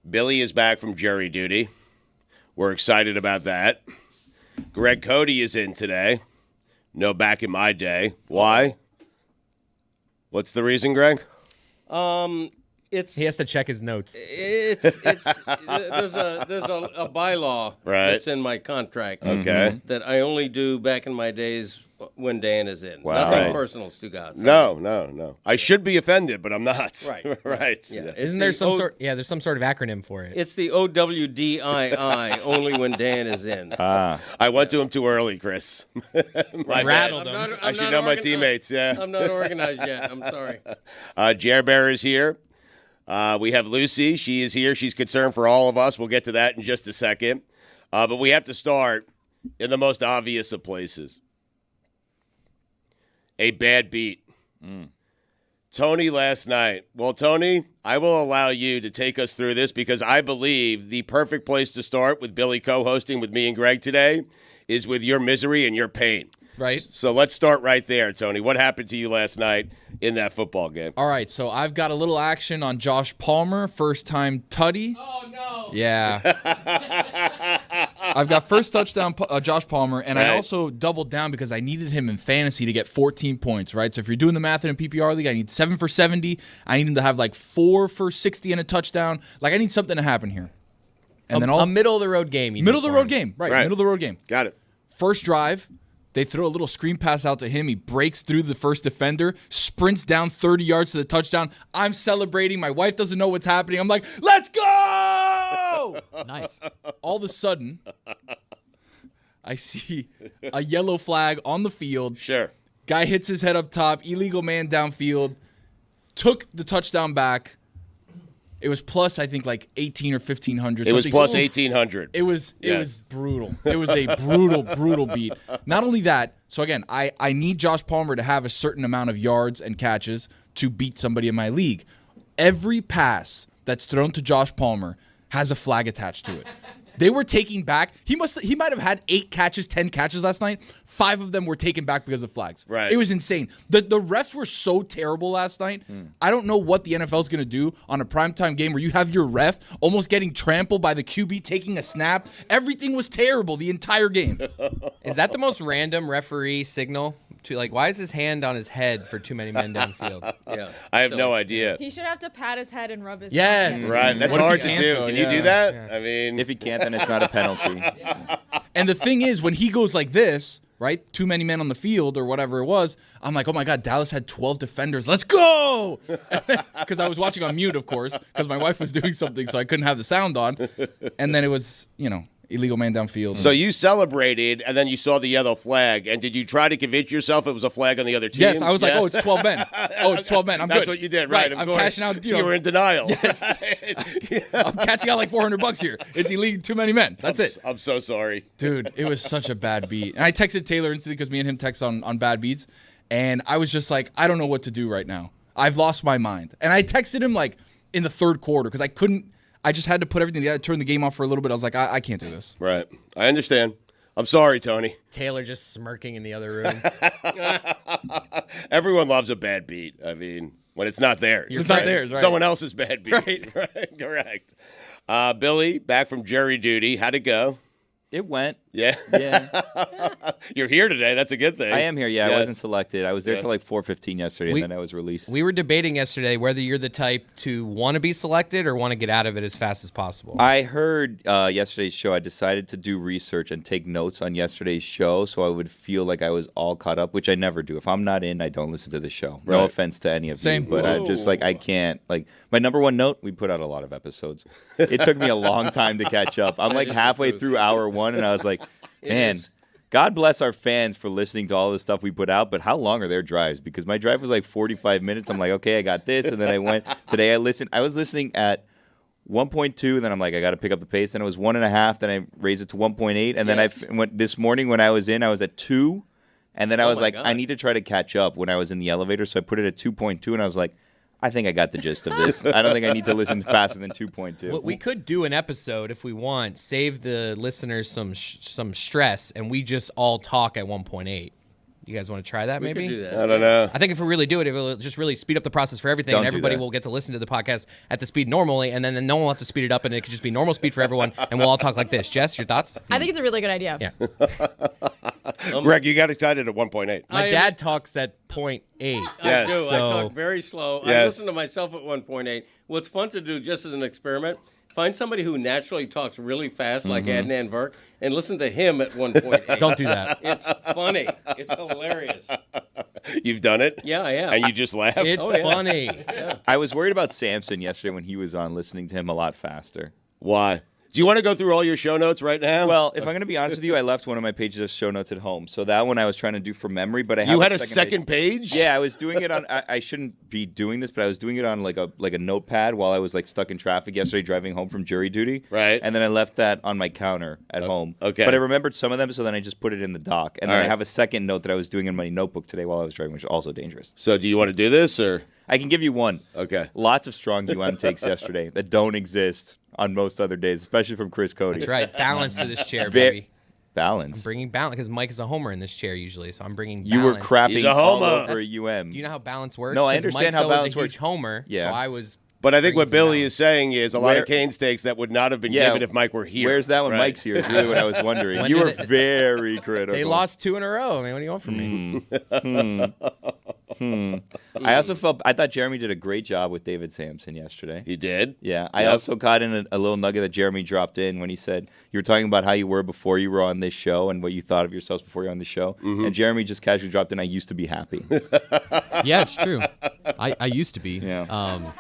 Billy is back from jury duty. We're excited about that. Greg Cody is in today. No, back in my day. Why? What's the reason, Greg? He has to check his notes. There's a bylaw that's in my contract. Okay. That I only do back in my days when Dan is in. Wow. Nothing personal, Stugotz. No. I should be offended, but I'm not. Right. Right. Yeah. Isn't there some sort? Yeah, there's some sort of acronym for it. It's the OWDII, only when Dan is in. I went to him too early, Chris. Rattled him. I should know my teammates, yeah. I'm not organized yet. I'm sorry. Jer Bear is here. We have Lucy. She is here. She's concerned for all of us. We'll get to that in just a second. But we have to start in the most obvious of places. A bad beat. Tony last night. Well, Tony, I will allow you to take us through this because I believe the perfect place to start with Billy co-hosting with me and Greg today is with your misery and your pain. Right. So let's start right there, Tony. What happened to you last night in that football game? All right, so I've got a little action on Josh Palmer, first-time tutty. Oh, no. Yeah. I've got first touchdown Josh Palmer, and I Right. also doubled down because I needed him in fantasy to get 14 points, right? So if you're doing the math in a PPR league, I need 7 for 70. I need him to have like 4 for 60 and a touchdown. Like, I need something to happen here. And then a middle-of-the-road game. Middle-of-the-road game, right, middle-of-the-road game. Got it. First drive, they throw a little screen pass out to him. He breaks through the first defender, sprints down 30 yards to the touchdown. I'm celebrating. My wife doesn't know what's happening. I'm like, let's go! Nice. All of a sudden, I see a yellow flag on the field. Sure. Guy hits his head up top, illegal man downfield, took the touchdown back. It was plus, I think, like 18 or 1,500. It was plus 1,800. It was brutal. It was a brutal beat. Not only that, so again, I need Josh Palmer to have a certain amount of yards and catches to beat somebody in my league. Every pass that's thrown to Josh Palmer has a flag attached to it. They were taking back. He might have had 8 catches, 10 catches last night. 5 of them were taken back because of flags. Right. It was insane. The refs were so terrible last night. I don't know what the NFL is going to do on a primetime game where you have your ref almost getting trampled by the QB taking a snap. Everything was terrible the entire game. Is that the most random referee signal? Why is his hand on his head for too many men downfield? Yeah. I have no idea. He should have to pat his head and rub his Yes. hands. Right. That's What if hard he to can't, do. though? Can you Yeah. do that? Yeah. I mean, If he can't, then it's not a penalty. And the thing is, when he goes like this, right, too many men on the field or whatever it was, I'm like, oh my God, Dallas had 12 defenders. Let's go! Because I was watching on mute, of course, because my wife was doing something, so I couldn't have the sound on. And then it was, illegal man downfield. so you celebrated, and then you saw the yellow flag, and did you try to convince yourself it was a flag on the other team? Yes, I was like, oh, it's 12 men. Oh, it's 12 men. I'm That's good. what you did, right? Of I'm course. cashing out. You were in denial. Yes. I'm catching out like $400 here. It's illegal, too many men. That's it. I'm so sorry. Dude, it was such a bad beat. And I texted Taylor instantly because me and him text on bad beats. And I was just like, I don't know what to do right now. I've lost my mind. And I texted him like in the third quarter because I just had to put everything together, turn the game off for a little bit. I was like, I can't do this. Right. I understand. I'm sorry, Tony. Taylor just smirking in the other room. Everyone loves a bad beat. I mean, when it's not theirs. It's not theirs, right. Someone else's bad beat. Right. Correct. Billy, back from jury duty. How'd it go? It went. Yeah. You're here today. That's a good thing. I am here. Yeah, Yes. I wasn't selected. I was there till like 4:15 yesterday, and then I was released. We were debating yesterday whether you're the type to want to be selected or want to get out of it as fast as possible. I heard yesterday's show. I decided to do research and take notes on yesterday's show so I would feel like I was all caught up, which I never do. If I'm not in, I don't listen to the show. Right. No offense to any of Same. you, but I'm just like, I can't. Like, my number one note, we put out a lot of episodes. It took me a long time to catch up. I'm like halfway through hour 1, and I was like, man, God bless our fans for listening to all the stuff we put out, but how long are their drives? Because my drive was like 45 minutes. I'm like, okay, I got this. And then I went, today I was listening at 1.2, and then I'm like, I got to pick up the pace. Then it was 1.5, then I raised it to 1.8. And then I went this morning when I was at 2. And then I was like, I need to try to catch up when I was in the elevator. So I put it at 2.2, and I was like, I think I got the gist of this. I don't think I need to listen faster than 2.2. Well, we could do an episode if we want, save the listeners some stress, and we just all talk at 1.8. You guys want to try that? We Maybe could do that. I don't know. I think if we really do it, it will just really speed up the process for everything, Don't and do everybody that. will get to listen to the podcast at the speed normally, and then no one will have to speed it up, and it could just be normal speed for everyone, and we'll all talk like this. Jess, your thoughts? I think it's a really good idea. Yeah. Greg, you got excited at 1.8. My dad talks at 0.8. Yes. I do. I So- talk very slow. I Yes. listen to myself at 1.8. What's fun to do just as an experiment, find somebody who naturally talks really fast, like Adnan Verk, and listen to him at 1.8. Don't do that. It's funny. It's hilarious. You've done it? Yeah, I have. And you just laugh? It's funny. I was worried about Samson yesterday when he was on, listening to him a lot faster. Why? Do you want to go through all your show notes right now? Well, if I'm going to be honest with you, I left one of my pages of show notes at home. So that one I was trying to do from memory, but I have you had a page. second page? Yeah, I was doing it on. I shouldn't be doing this, but I was doing it on like a notepad while I was like stuck in traffic yesterday, driving home from jury duty. Right. And then I left that on my counter at home. okay. But I remembered some of them, so then I just put it in the dock. And then All I right. have a second note that I was doing in my notebook today while I was driving, which is also dangerous. So do you want to do this or? I can give you one. Okay. Lots of strong takes yesterday that don't exist on most other days, especially from Chris Cody. That's right. Balance to this chair, Ve- baby. Balance. I'm bringing balance because Mike is a homer in this chair usually, so I'm bringing balance. You were crapping He's a all homo. over UM. Do you know how balance works? No, I 'Cause understand Mike's how always balance a huge works. homer, Yeah. so I was. But I think what bringing some Billy balance. is saying is a lot Where- of cane steaks that would not have been given if Mike were here. Where's that when Right. Mike's here is really what I was wondering. When You were did it- very critical. They lost 2 in a row. I mean, what do you want from me? I thought Jeremy did a great job with David Sampson yesterday. He did? Yeah. I Yep. also got in a little nugget that Jeremy dropped in when he said, you were talking about how you were before you were on this show and what you thought of yourselves before you were on the show. Mm-hmm. And Jeremy just casually dropped in, I used to be happy. Yeah, it's true. I used to be. Yeah.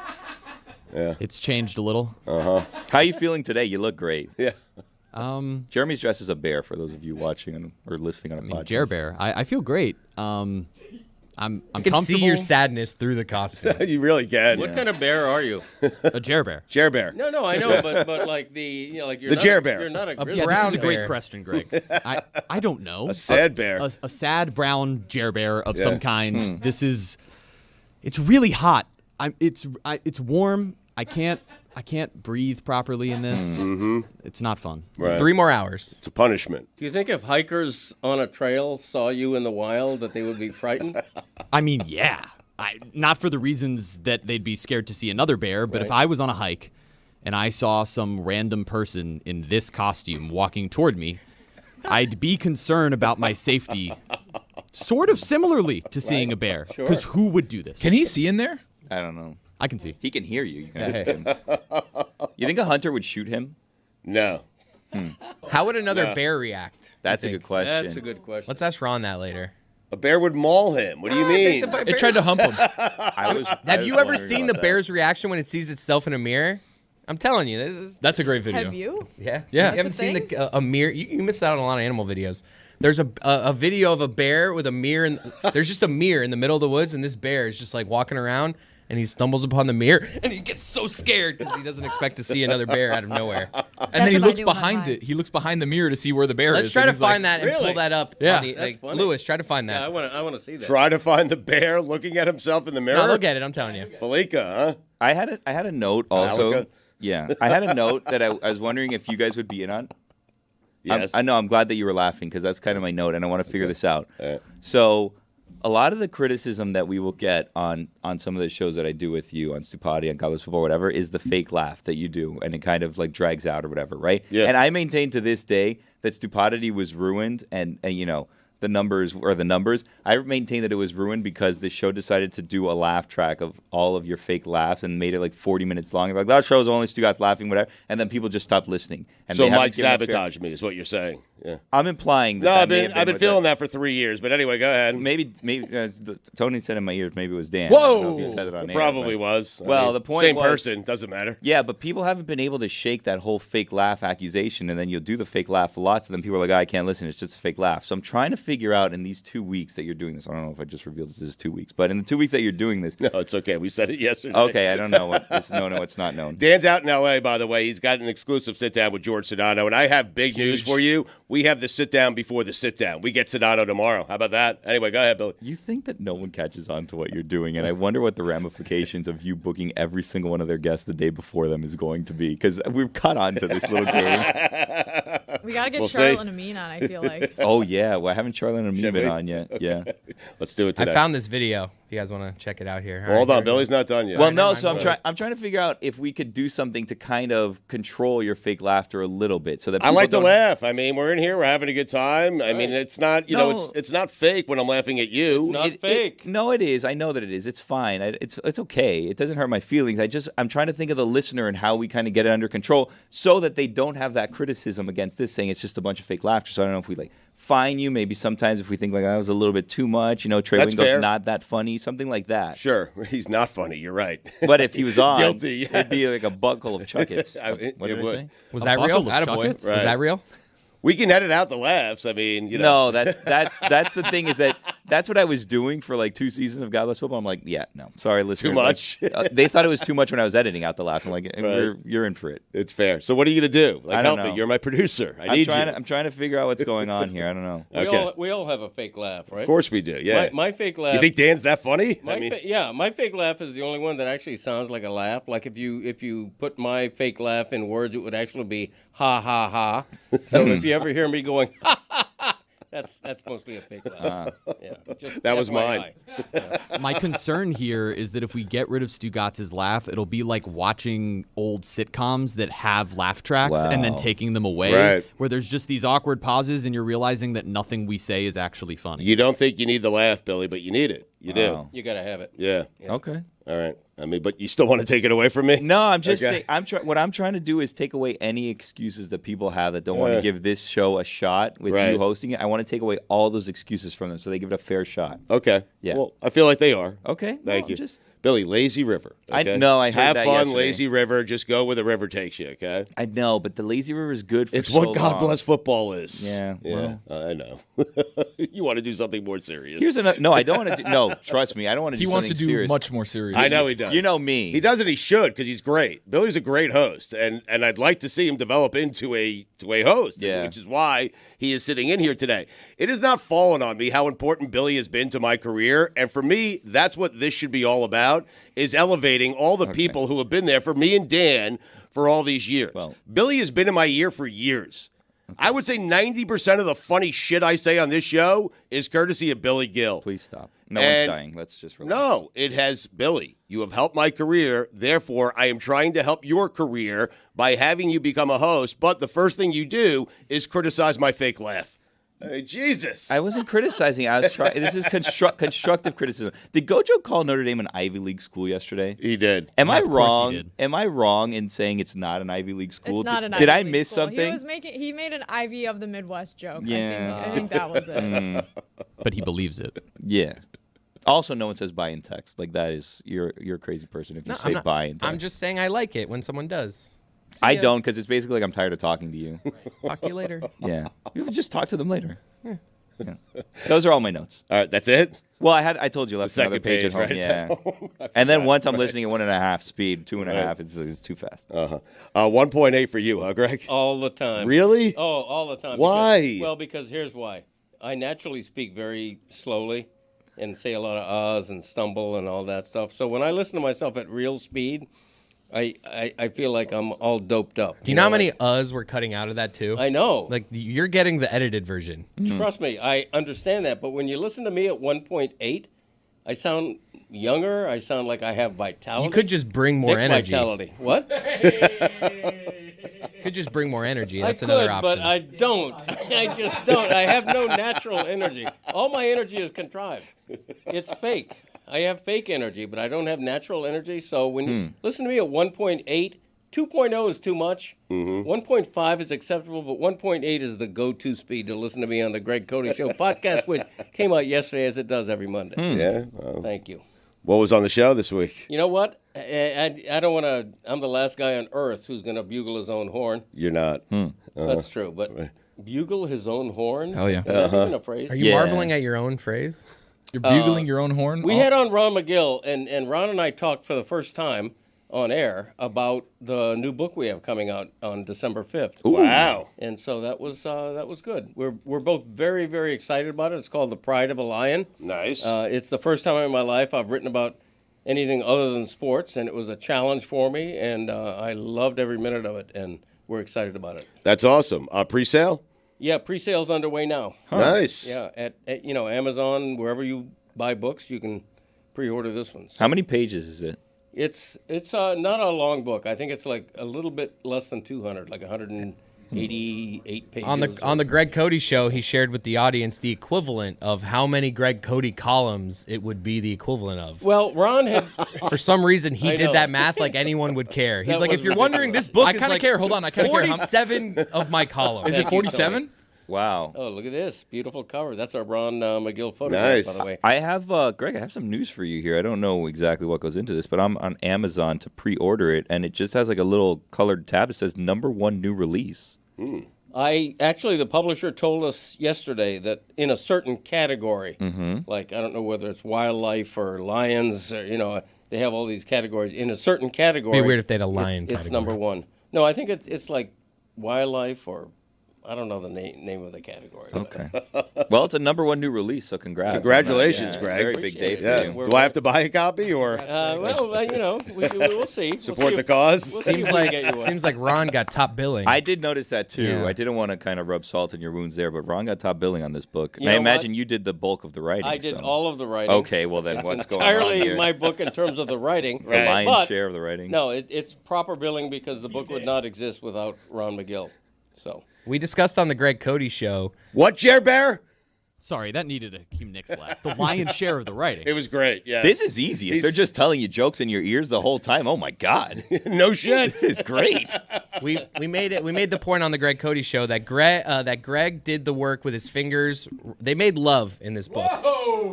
Yeah. It's changed a little. How are you feeling today? You look great. Yeah. Jeremy's dressed as a bear for those of you watching or listening on a podcast. Jer Bear. I feel great. I'm I can comfortable. see your sadness through the costume. You really can. What kind of bear are you? A Jer Bear. Jer Bear. No, I know, but like like you're The not Jer a, Bear. You're not a grizzly. Yeah, brown this is a great bear. question, Greg. I don't know. A sad bear. A sad brown Jer Bear of Yeah. some kind. This is. It's really hot. It's warm. I can't breathe properly in this. It's not fun. Right. 3 more hours. It's a punishment. Do you think if hikers on a trail saw you in the wild that they would be frightened? I mean, yeah. Not for the reasons that they'd be scared to see another bear, but if I was on a hike and I saw some random person in this costume walking toward me, I'd be concerned about my safety, sort of similarly to seeing a bear. Sure. Because who would do this? Can he see in there? I don't know. I can see. He can hear you. You can ask him. You think a hunter would shoot him? No. How would another bear react? That's a good question. That's a good question. Let's ask Ron that later. A bear would maul him. What do you mean? It tried to hump him. Have you ever seen the bear's reaction when it sees itself in a mirror? I'm telling you, this is. That's a great video. Have you? Yeah. Yeah. You haven't That's a seen thing? a mirror. You miss out on a lot of animal videos. There's a video of a bear with a mirror. There's just a mirror in the middle of the woods, and this bear is just like walking around, and he stumbles upon the mirror, and he gets so scared because he doesn't expect to see another bear out of nowhere. And then he what I looks do when I'm behind high. it. He looks behind the mirror to see where the bear is. Let's try and to he's like, find that and Really? pull that up. Yeah. On the, That's funny. Lewis, try to find Yeah, that. I want to see that. Try to find the bear looking at himself in the mirror? No, they'll get it. I'm telling you. Falika, huh? I had a note also. Alaka? Yeah, I had a note that I was wondering if you guys would be in on. Yes. I know. I'm glad that you were laughing because that's kind of my note, and I want to figure this out. right. So, a lot of the criticism that we will get on some of the shows that I do with you on Stupati, on Cowboys Football, whatever, is the fake laugh that you do, and it kind of like drags out or whatever, right? Yeah. And I maintain to this day that Stupidity was ruined, and you know. The numbers. I maintain that it was ruined because the show decided to do a laugh track of all of your fake laughs and made it like 40 minutes long. Like that show's only Stugotz laughing, whatever, and then people just stopped listening. And So they haven't Mike given a fair- sabotaged me is what you're saying. Yeah. I'm implying that. No, that I've may have been what feeling that for 3 years. But anyway, go ahead. Maybe Tony said in my ears. Maybe it was Dan. Whoa! I don't know if he said it on It air, probably but- was. Well, the point same was- person doesn't matter. Yeah, but people haven't been able to shake that whole fake laugh accusation, and then you'll do the fake laugh lots, and then people are like, I can't listen, it's just a fake laugh. So I'm trying to figure out in these 2 weeks that you're doing this, I don't know if I just revealed this is 2 weeks, but in the 2 weeks that you're doing this, No, it's okay. We said it yesterday. okay, I don't know what's known and what's not known. Dan's out in L.A., by the way. He's got an exclusive sit-down with George Sedano, and I have big news for you. We have the sit-down before the sit-down. We get Sedano tomorrow. How about that? Anyway, go ahead, Billy. You think that no one catches on to what you're doing, and I wonder what the ramifications of you booking every single one of their guests the day before them is going to be, because we've caught on to this little game. We got to get We'll see. Charlotte and Amin on, I feel like. Oh yeah, well I haven't Charlotte and me Should been we? on yet. Yeah. Let's do it today. I found this video. If you guys want to check it out here. All Hold right, on, here we go. Billy's not done yet. Well, never no. mind, So go ahead. I'm trying to figure out if we could do something to kind of control your fake laughter a little bit, so that I people like to don't- laugh. I mean, we're in here, we're having a good time. I mean, it's not, No. it's not fake when I'm laughing at you. It's not fake. No, it is. I know that it is. It's fine. It's okay. It doesn't hurt my feelings. I'm trying to think of the listener and how we kind of get it under control, so that they don't have that criticism against this saying it's just a bunch of fake laughter. So I don't know if we like fine you. Maybe sometimes if we think like that was a little bit too much, Trey That's Wingo's fair. not that funny, something like that. Sure, he's not funny. You're right. But if he was on, Guilty, it'd be like a buckle of chuckets. What did I would. say? Was A that real? buckle of Attaboy. chocolates? Was Right. that real? We can edit out the laughs. I mean, No, that's the thing is that's what I was doing for like 2 seasons of God Bless Football. I'm like, yeah, no, sorry, listeners. Too much? Like, they thought it was too much when I was editing out the last one. Like, you're in for it. It's fair. So what are you gonna do? Like, I don't help me. know. You're my producer. I I'm need trying. you. I'm trying to figure out what's going on here. I don't know. Okay. We all have a fake laugh, right? Of course we do. Yeah. My fake laugh. You think Dan's that funny? My fake laugh is the only one that actually sounds like a laugh. Like if you put my fake laugh in words, it would actually be ha ha ha. So if you ever hear me going ha ha ha, that's mostly a fake laugh. Yeah, just That was FYI. mine. My concern here is that if we get rid of Stugotz's laugh, it'll be like watching old sitcoms that have laugh tracks and then Wow. taking them away, Right. where there's just these awkward pauses and you're realizing that nothing we say is actually funny. You don't think you need the laugh, Billy, but you need it. You Wow. You gotta have it. do. Yeah. Okay. All right. I mean, but you still want to take it away from me? No, I'm just Okay. saying. What I'm trying to do is take away any excuses that people have that don't want to give this show a shot with Right. you hosting it. I want to take away all those excuses from them so they give it a fair shot. Okay. Yeah. Well, I feel like they are. Okay. Thank No, you. just- Billy, lazy river. I Okay? know, I heard Have that fun, yesterday. lazy river. Just go where the river takes you, okay? I know, but the lazy river is good for It's so what God long. bless football is. Yeah, well. I know. You want to do something more serious. Here's another. No, I don't want to do. No, trust me, I don't want to do He wants to something do serious. much more serious. I know he does. You know me. He does, and he should, because he's great. Billy's a great host, and I'd like to see him develop into a host, Yeah. which is why he is sitting in here today. It has not fallen on me how important Billy has been to my career, and for me, that's what this should be all about, is elevating all the people who have been there for me and Dan for all these years. Well- Billy has been in my ear for years. I would say 90% of the funny shit I say on this show is courtesy of Billy Gill. Please stop. No And- one's dying. Let's just relax. No, it has, Billy, you have helped my career. Therefore, I am trying to help your career by having you become a host. But the first thing you do is criticize my fake laugh. Jesus. I wasn't criticizing. I was trying. This is constructive criticism. Did Gojo call Notre Dame an Ivy League school yesterday? He did. Am I Of course he wrong? did. Am I wrong in saying it's not an Ivy League school? It's not an Did Ivy I League miss school. something? He made an Ivy of the Midwest joke. Yeah. I think that was it. But he believes it. Yeah. Also, no one says buy in text. Like that is you're a crazy person if you say buy in text. I'm just saying I like it when someone does. See I ya. don't because it's basically like I'm tired of talking to you. Talk to you later. Yeah. You can just talk to them later. Yeah. Those are all my notes. All right, that's it? Well, I told you left The another second page at home. page, right? Yeah. And then once I'm listening at 1.5 speed, 2.5, it's too fast. 1.8 for you, huh, Greg? All the time. Really? Oh, all the time. Why? Because here's why. I naturally speak very slowly and say a lot of ahs and stumble and all that stuff. So when I listen to myself at real speed, I feel like I'm all doped up. Do you know how many uhs we're cutting out of that too? I know. Like you're getting the edited version. Trust me, I understand that. But when you listen to me at 1.8, I sound younger. I sound like I have vitality. You could just bring more Dick energy. Vitality. What? Could just bring more energy. That's I another could, option. but I don't. I just don't. I have no natural energy. All my energy is contrived. It's fake. I have fake energy, but I don't have natural energy. So when you listen to me at 1.8, 2.0 is too much. 1.5 is acceptable, but 1.8 is the go-to speed to listen to me on the Greg Cody Show podcast, which came out yesterday as it does every Monday. Yeah. Well, Thank you. what was on the show this week? You know what? I don't want to. I'm the last guy on earth who's going to bugle his own horn. You're not. That's true, but bugle his own horn? Hell yeah. Is that even a phrase? Are you Yeah. marveling at your own phrase? You're bugling your own horn? We had on Ron McGill, and Ron and I talked for the first time on air about the new book we have coming out on December 5th. Wow. And so that was good. We're both very, very excited about it. It's called The Pride of a Lion. Nice. It's the first time in my life I've written about anything other than sports, and it was a challenge for me, and I loved every minute of it. And we're excited about it. That's awesome. Pre-sale? Yeah, pre-sale's underway now. Nice. Yeah, at Amazon, wherever you buy books, you can pre-order this one. So How many pages is it? it's not a long book. I think it's like a little bit less than 200, like 188 pages. On the Greg Cody show, he shared with the audience the equivalent of how many Greg Cody columns it would be the equivalent of. Well, Ron had For some reason, he I did know. that math like anyone would care. He's That like, was if you're ridiculous. wondering, this book I is kinda like care. Hold on, I kinda care. How- 47 of my columns. Is it Thank you, 47? Wow. Oh, look at this beautiful cover. That's our Ron McGill photograph, Nice. by the way. I have, Greg, I have some news for you here. I don't know exactly what goes into this, but I'm on Amazon to pre-order it, and it just has like a little colored tab that says #1 new release. The publisher told us yesterday that in a certain category, like I don't know whether it's wildlife or lions, or, they have all these categories. In a certain category, It'd be weird if they had a lion It's category. #1. No, I think it's like wildlife or I don't know the name of the category. Okay. Well, it's a #1 new release, so congrats. on that. Congratulations, Yeah, Greg. Very big day Appreciate for it. Yes. you. Do I have to buy a copy or? We'll see. Support the cause? We'll see Seems if we like can get you one. seems like Ron got top billing. I did notice that too. Yeah. I didn't want to kind of rub salt in your wounds there, but Ron got top billing on this book. You And I know what? imagine you did the bulk of the writing. I did so. all of the writing. Okay, well then what's going on Entirely here? my book in terms of the writing. The lion's But, share of the writing. No, it's proper billing because the book would not exist without Ron McGill. So We discussed on the Greg Cody show. What, Jer Bear? Sorry, that needed a Keem Nick's laugh. The lion's share of the writing. It was great. Yeah. This is easy. If they're just telling you jokes in your ears the whole time, oh my God. no shit. This is great. We made the point on the Greg Cody show that Greg did the work with his fingers. They made love in this book.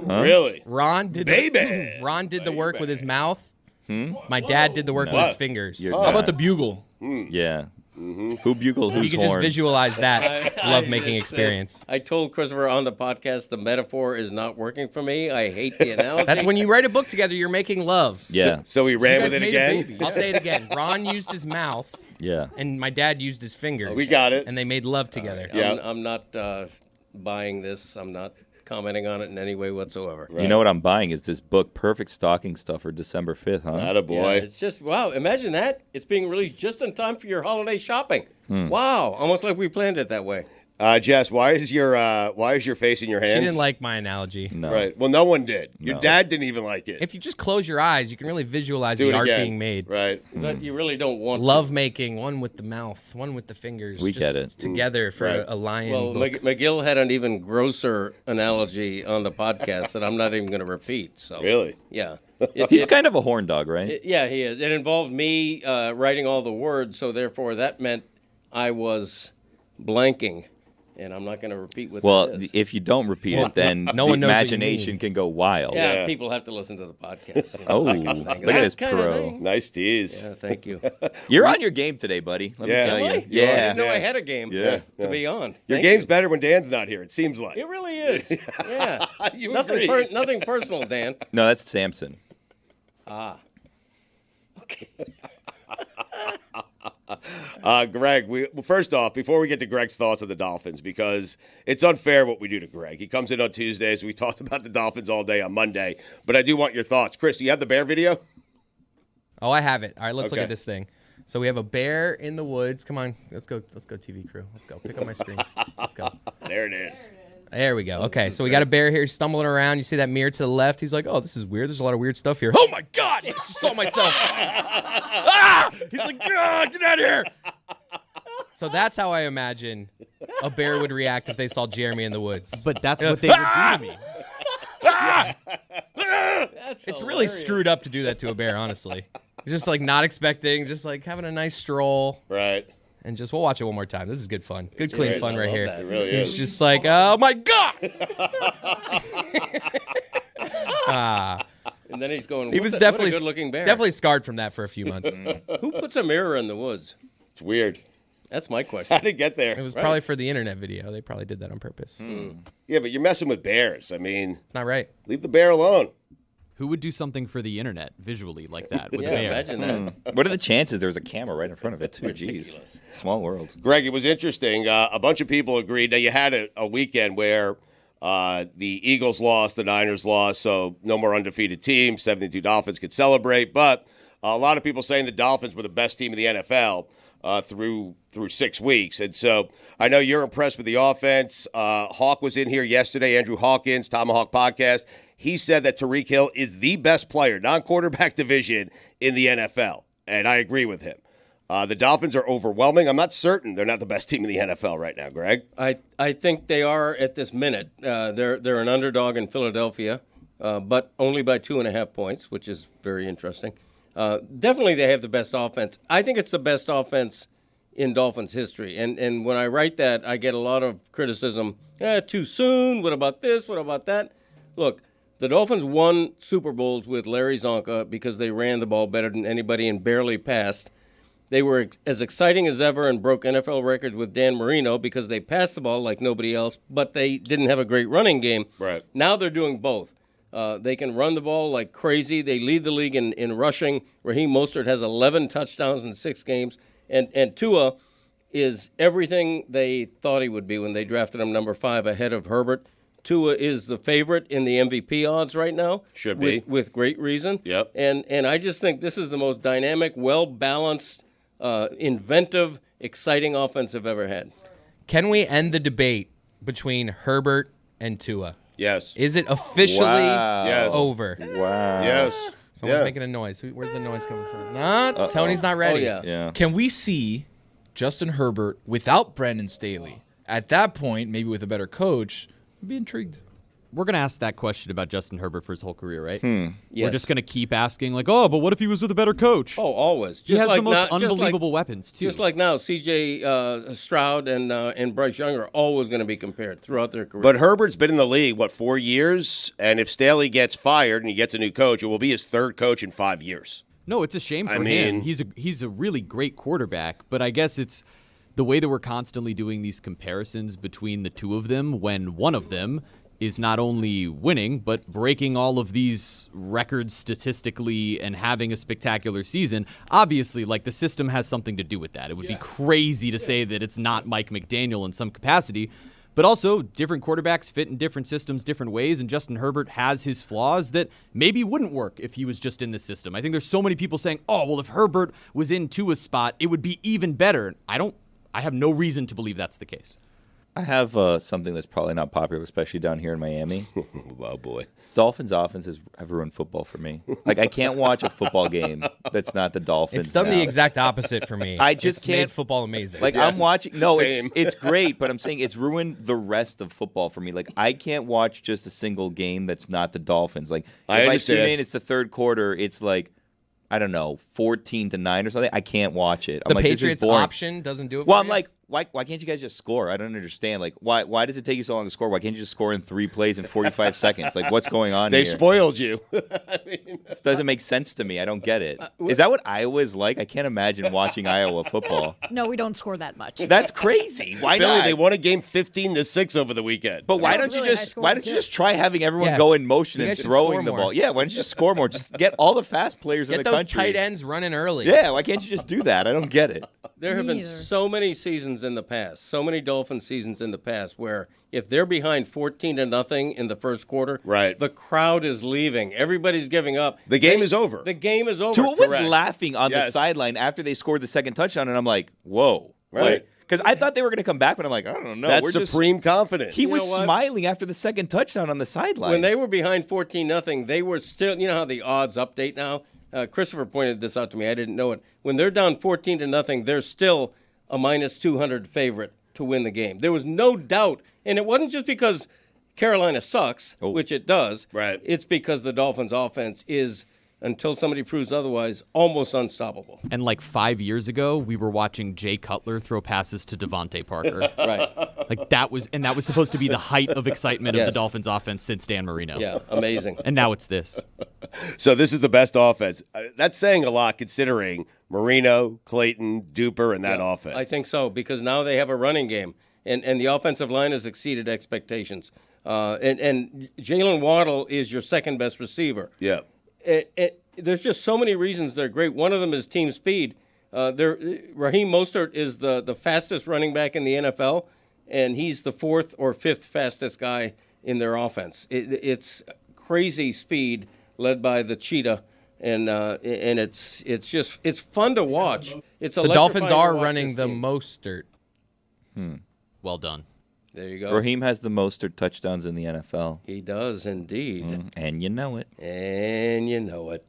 Really? Ron did Baby. Ron did the work with his mouth. My dad did the work with his fingers. How about the bugle? Yeah. Who bugled You whose could just horn? visualize that love-making experience. I told Christopher on the podcast the metaphor is not working for me. I hate the analogy. That's when you write a book together, you're making love. Yeah. So we ran guys with it made a again? baby. I'll say it again. Ron used his mouth, Yeah. and my dad used his fingers. We got it. And they made love together. Yeah. I'm not buying this. I'm not commenting on it in any way whatsoever. You know what I'm buying is this book, Perfect Stocking Stuffer, December 5th, huh? Attaboy. Yeah, it's just wow. Imagine that. It's being released just in time for your holiday shopping. Wow, almost like we planned it that way. Jess, why is your face in your hands? She didn't like my analogy. No. Right. Well, no one did. Your No. dad didn't even like it. If you just close your eyes, you can really visualize Do the it art again. being made. Right. But you really don't want to. Love making, one with the mouth, one with the fingers. We just get it. Together for Right. a lion Well, book. McGill had an even grosser analogy on the podcast that I'm not even going to repeat. So Really? yeah, He's kind of a horn dog, right? yeah, he is. It involved me writing all the words, so therefore that meant I was blanking, and I'm not going to repeat what Well, that is. if you don't repeat it, then no the one knows what you imagination mean. can go wild. yeah, Yeah. people have to listen to the podcast. you know, Oh, that kind of thing. look at this That kind of pro. thing. Nice tease. Yeah, thank you. You're on your game today, buddy. Let Yeah. me tell Am you. I? I Yeah. didn't know I Yeah. had a game Yeah. to be on. Your Thank game's you. better when Dan's not here, it seems like. It really is. Yeah. You nothing, agree. nothing personal, Dan. No, that's Samson. Okay. Greg, well, first off, before we get to Greg's thoughts on the Dolphins, because it's unfair what we do to Greg. He comes in on Tuesdays. We talked about the Dolphins all day on Monday, but I do want your thoughts. Chris, do you have the bear video? Oh, I have it. All right, let's look Okay. at this thing. So we have a bear in the woods. Come on, let's go, TV crew. Let's go. Pick up my screen. Let's go. There it is. There we go. Okay, so we got a bear here stumbling around. You see that mirror to the left? He's like, oh, this is weird. There's a lot of weird stuff here. Oh, my God. I just saw myself. Ah! He's like, ah, get out of here. So that's how I imagine a bear would react if they saw Jeremy in the woods. But that's what they would do to me. It's really screwed up to do that to a bear, honestly. He's just like not expecting, just like having a nice stroll. Right. And just, we'll watch it one more time. This is good fun. Good, clean great. fun I right love here. that. It really He's is. just like, oh my God! And then he's going. He was what definitely a good-looking bear. definitely scarred from that for a few months. Who puts a mirror in the woods? It's weird. That's my How question. did it get there? It was probably for the internet video. They probably did that on purpose. Yeah, but you're messing with bears. I mean, It's not right. leave the bear alone. Who would do something for the internet visually like that with Yeah, a bear? imagine that. What are the chances there was a camera right in front of it, too? Jeez. Small world. Greg, it was interesting. A bunch of people agreed. Now, you had a weekend where the Eagles lost, the Niners lost, so no more undefeated teams. 72 Dolphins could celebrate. But a lot of people saying the Dolphins were the best team in the NFL. through 6 weeks. And so I know you're impressed with the offense. Hawk was in here yesterday, Andrew Hawkins, Tomahawk Podcast. He said that Tyreek Hill is the best player, non-quarterback division, in the NFL. And I agree with him. The Dolphins are overwhelming. I'm not certain they're not the best team in the NFL right now, Greg. I think they are at this minute. They're an underdog in Philadelphia, but only by 2.5 points, which is very interesting. Definitely they have the best offense. I think it's the best offense in Dolphins history. And when I write that, I get a lot of criticism. Too soon. What about this? What about that? Look, the Dolphins won Super Bowls with Larry Zonka because they ran the ball better than anybody and barely passed. They were as exciting as ever and broke NFL records with Dan Marino because they passed the ball like nobody else, but they didn't have a great running game. Right. Now they're doing both. They can run the ball like crazy. They lead the league in rushing. Raheem Mostert has 11 touchdowns in 6 games. And Tua is everything they thought he would be when they drafted him number 5 ahead of Herbert. Tua is the favorite in the MVP odds right now. Should be. With great reason. Yep. And I just think this is the most dynamic, well-balanced, inventive, exciting offense I've ever had. Can we end the debate between Herbert and Tua? Yes. Is it officially Wow. over? Wow. Yes. Someone's making a noise. Where's the noise coming from? Nah, Tony's not ready. Oh, yeah. Yeah. Can we see Justin Herbert without Brandon Staley? At that point, maybe with a better coach, I'd be intrigued. We're going to ask that question about Justin Herbert for his whole career, right? Yes. We're just going to keep asking, like, oh, but what if he was with a better coach? Oh, always. he has like the most now- just like- unbelievable weapons, too. Just like now, C.J. Stroud and Bryce Young are always going to be compared throughout their career. But Herbert's been in the league, 4 years? And if Staley gets fired and he gets a new coach, it will be his 3rd coach in 5 years. No, it's a shame for mean- him. He's a really great quarterback, but I guess it's the way that we're constantly doing these comparisons between the two of them when one of them is not only winning, but breaking all of these records statistically and having a spectacular season. Obviously, like, the system has something to do with that. It would be crazy to say that it's not Mike McDaniel in some capacity. But also, different quarterbacks fit in different systems, different ways, and Justin Herbert has his flaws that maybe wouldn't work if he was just in the system. I think there's so many people saying, oh, well, if Herbert was in Tua's spot, it would be even better. I have no reason to believe that's the case. I have something that's probably not popular, especially down here in Miami. Oh, boy. Dolphins offenses have ruined football for me. Like, I can't watch a football game that's not the Dolphins. It's done now. the exact opposite for me. I just It's made can't- football amazing. Like, I'm watching. No, Same. it's great, but I'm saying it's ruined the rest of football for me. Like, I can't watch just a single game that's not the Dolphins. Like, I if understand. I tune in, it's the 3rd quarter. It's like, I don't know, 14-9 or something. I can't watch it. I'm the like, this is Patriots boring. option doesn't do it Well, for I'm you? like, why can't you guys just score? I don't understand. Like, why does it take you so long to score? Why can't you just score in 3 plays in 45 seconds? Like, what's going on They here? spoiled you. This doesn't make sense to me. I don't get it. Is that what Iowa's like? I can't imagine watching Iowa football. No, we don't score that much. That's crazy. Why Billy, not? they won a game 15-6 over the weekend. But why That was don't you really just high why don't you scoring, just try having everyone Yeah. go in motion You and guys should throwing score the more. ball? Yeah, why don't you just score more? Just get all the fast players in Get the those country. tight ends running early. Yeah, why can't you just do that? I don't get it. There have Me been neither. so many seasons in the past, so many Dolphin seasons in the past, where if they're behind 14-0 in the first quarter, Right. the crowd is leaving. Everybody's giving up. The game is over. The game is over. Tua was correct. laughing on the Yes. sideline after they scored the second touchdown, and I'm like, whoa. Right. Because I thought they were going to come back, but I'm like, I don't know. That's We're just- supreme confidence. He was know what? smiling after the second touchdown on the sideline. When they were behind 14-0, they were still, you know how the odds update now? Christopher pointed this out to me. I didn't know it. When they're down 14-0, they're still a minus 200 favorite to win the game. There was no doubt. And it wasn't just because Carolina sucks, which it does. Right. It's because the Dolphins' offense is, until somebody proves otherwise, almost unstoppable. And like 5 years ago, we were watching Jay Cutler throw passes to Devontae Parker. Right. Like that was supposed to be the height of excitement of Yes. the Dolphins offense since Dan Marino. Yeah, amazing. And now it's this. So this is the best offense. That's saying a lot considering Marino, Clayton, Duper, and that offense. I think so, because now they have a running game, and the offensive line has exceeded expectations. And Jalen Waddle is your second best receiver. Yeah. There's just so many reasons they're great. One of them is team speed. Raheem Mostert is the fastest running back in the NFL, and he's the 4th or 5th fastest guy in their offense. It's crazy speed led by the cheetah, and it's fun to watch. It's The Dolphins electrifying are to watch running this the team. most dirt. Well done. There you go. Raheem has the most touchdowns in the NFL. He does indeed, And you know it. and you know it.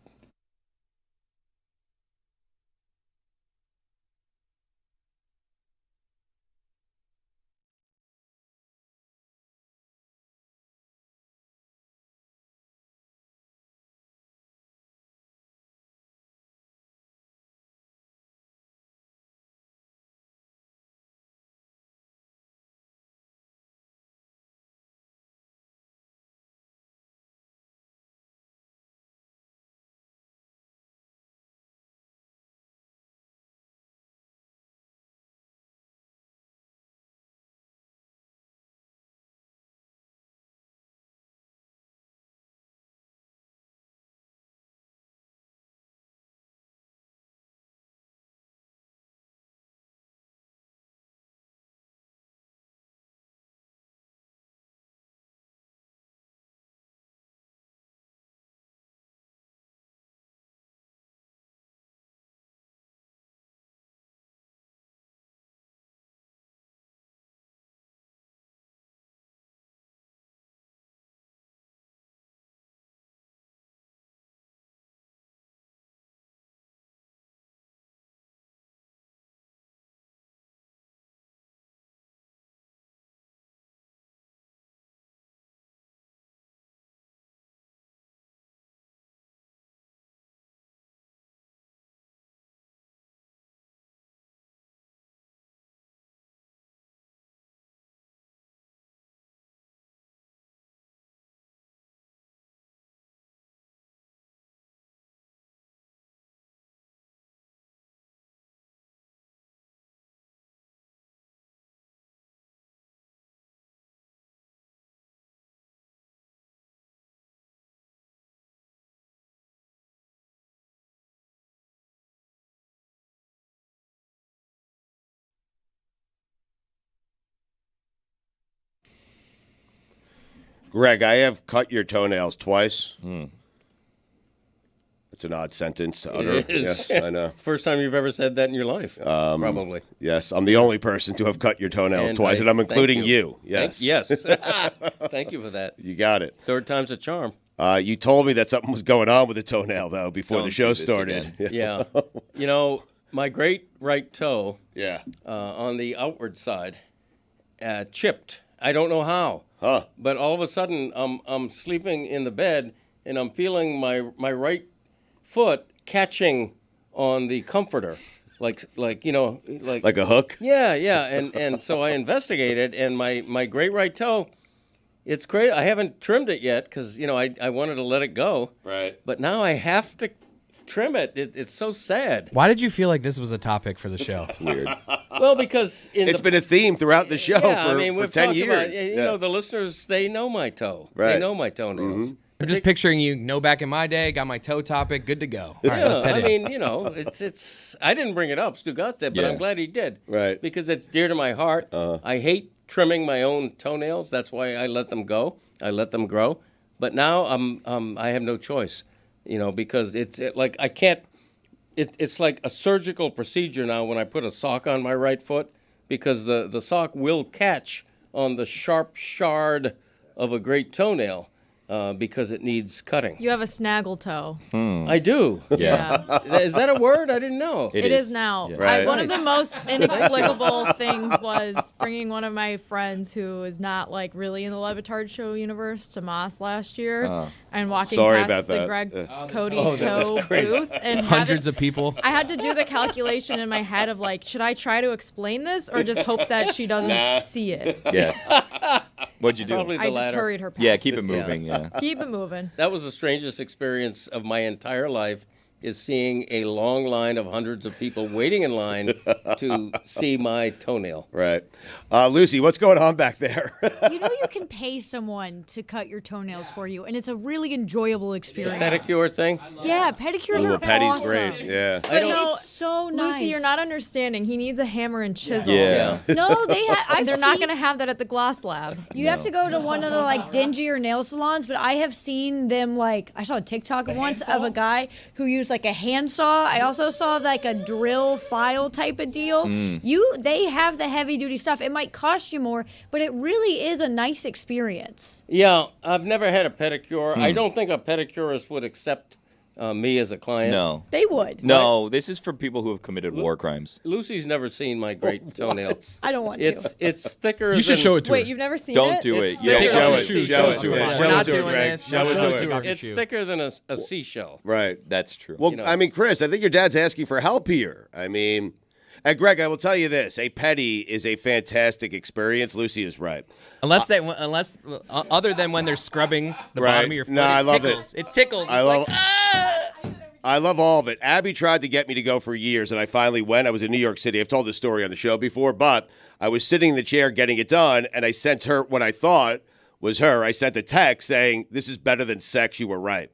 Greg, I have cut your toenails twice. It's an odd sentence to utter. It is. Yes, I know. First time you've ever said that in your life, probably. Yes, I'm the only person to have cut your toenails twice, and I'm thank including you. Yes. Yes. Thank you for that. You got it. Third time's a charm. You told me that something was going on with the toenail, though, before Don't the do show this started. again. Yeah. You know, my great right toe Yeah. on the outward side chipped. I don't know how. Huh. But all of a sudden, I'm sleeping in the bed, and I'm feeling my right foot catching on the comforter, like Like a hook? yeah, and so I investigated, and my great right toe, it's great. I haven't trimmed it yet because I wanted to let it go, Right. but now I have to trim it. It's so sad. Why did you feel like this was a topic for the show? Weird. Well, because It's been a theme throughout the show for we've 10 talked years. about, the listeners, they know my toe. Right. They know my toenails. I'm just picturing you. Back in my day, got my toe topic, good to go. All right, Yeah, let's head I in. mean, it's. I didn't bring it up. Stugotz did, but Yeah. I'm glad he did. Right. Because it's dear to my heart. I hate trimming my own toenails. That's why I let them go. I let them grow. But now I have no choice. Because it's like I can't. It's like a surgical procedure now when I put a sock on my right foot because the sock will catch on the sharp shard of a great toenail. Because it needs cutting. You have a snaggle toe. I do. Yeah. Is that a word? I didn't know. It is now. Yeah. Right. One of the most inexplicable things was bringing one of my friends who is not like really in the Le Batard Show universe to Moss last year and walking Sorry past about the that. Greg Cody that toe booth and Hundreds of people. I had to do the calculation in my head of like, should I try to explain this or just hope that she doesn't see it? Yeah. What'd you do? Probably the I just latter. hurried her past. Yeah, keep it moving. Yeah. Keep it moving. That was the strangest experience of my entire life. is seeing a long line of hundreds of people waiting in line to see my toenail. Right. Lucy, what's going on back there? You know you can pay someone to cut your toenails for you, and it's a really enjoyable experience. Pedicure thing? Yeah, pedicures Ooh, are a petty's awesome. great. Yeah. But it's so nice. Lucy, you're not understanding. He needs a hammer and chisel. Yeah. No, They're not going to have that at the Gloss Lab. You have to go to one of the like dingier nail salons, but I have seen them like I saw a TikTok once of a guy who used like a handsaw. I also saw like a drill file type of deal. They have the heavy duty stuff. It might cost you more, but it really is a nice experience. Yeah, I've never had a pedicure. I don't think a pedicurist would accept me as a client. No. They would. No, this is for people who have committed war crimes. Lucy's never seen my great toenail. I don't want to. It's thicker. You should than, show it to Wait, her. you've never seen Don't it? do it. It's Yeah, thicker Show than it. a Show seashell. it to her. We're Show not it to her, doing Greg. this. Show it to her. It's thicker than a seashell. Right. That's true. Well, I mean, Chris, I think your dad's asking for help here. I mean, and Greg, I will tell you this: a petty is a fantastic experience. Lucy is right. Unless other than when they're scrubbing the Right. bottom of your foot, No, I love it. tickles. It tickles. I It's love. like, ah! I love all of it. Abby tried to get me to go for years, and I finally went. I was in New York City. I've told this story on the show before, but I was sitting in the chair getting it done, and I sent her what I thought was her. I sent a text saying, "This is better than sex. You were right."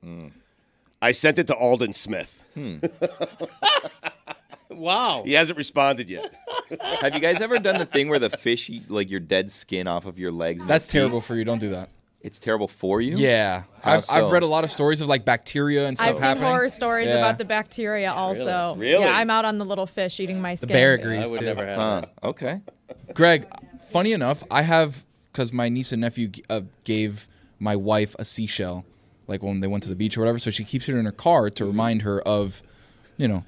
I sent it to Alden Smith. Wow. He hasn't responded yet. Have you guys ever done the thing where the fish eat like your dead skin off of your legs? And That's your feet? terrible for you. Don't do that. It's terrible for you? Yeah. How I've so? read a lot of stories of like bacteria and stuff I've seen happening. horror stories Yeah. about the bacteria also. Really? Yeah, I'm out on the little fish eating my The skin. bear I agrees would too. never have Huh. that. Okay. Greg, funny enough, I have, because my niece and nephew gave my wife a seashell, like when they went to the beach or whatever, so she keeps it in her car to remind her of,